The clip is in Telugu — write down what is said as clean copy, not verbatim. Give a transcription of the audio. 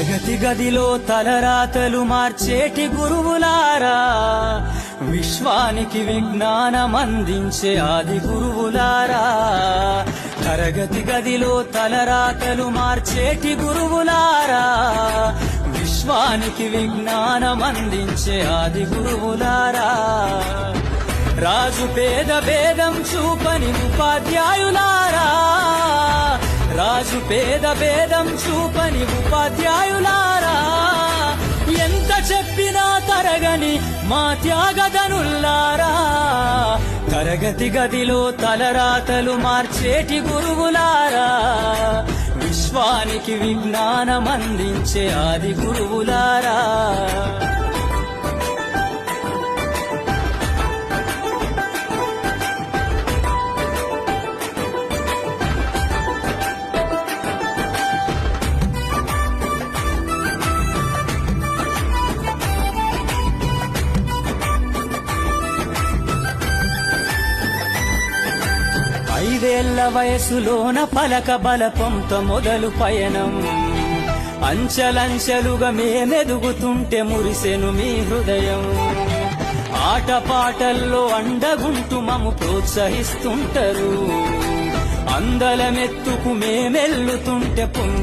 తరగతి గదిలో తలరాతలు మార్చేటి గురువులారా, విశ్వానికి విజ్ఞానమందించే ఆది గురువులారా. తరగతి గదిలో తలరాతలు మార్చేటి గురువులారా, విశ్వానికి విజ్ఞానమందించే ఆది గురువులారా. రాజు పేద భేదం చూపని ఉపాధ్యాయులారా, రాజు పేద భేదం చూపని ఉపాధ్యాయులారా. ఎంత చెప్పినా తరగని మా త్యాగధనుల్లారా, తరగతి గదిలో తలరాతలు మార్చేటి గురువులారా, విశ్వానికి విజ్ఞానమందించే ఆది గురువులారా. ఐదేళ్ల వయసులోన పలక బలపంతో మొదలు పయనం, అంచెలంచెలుగా మేమెదుగుతుంటే మురిసెను మీ హృదయం. ఆటపాటల్లో అండగుంటూ మము ప్రోత్సహిస్తుంటారు, అందలమెత్తుకు మేమెల్లుతుంటే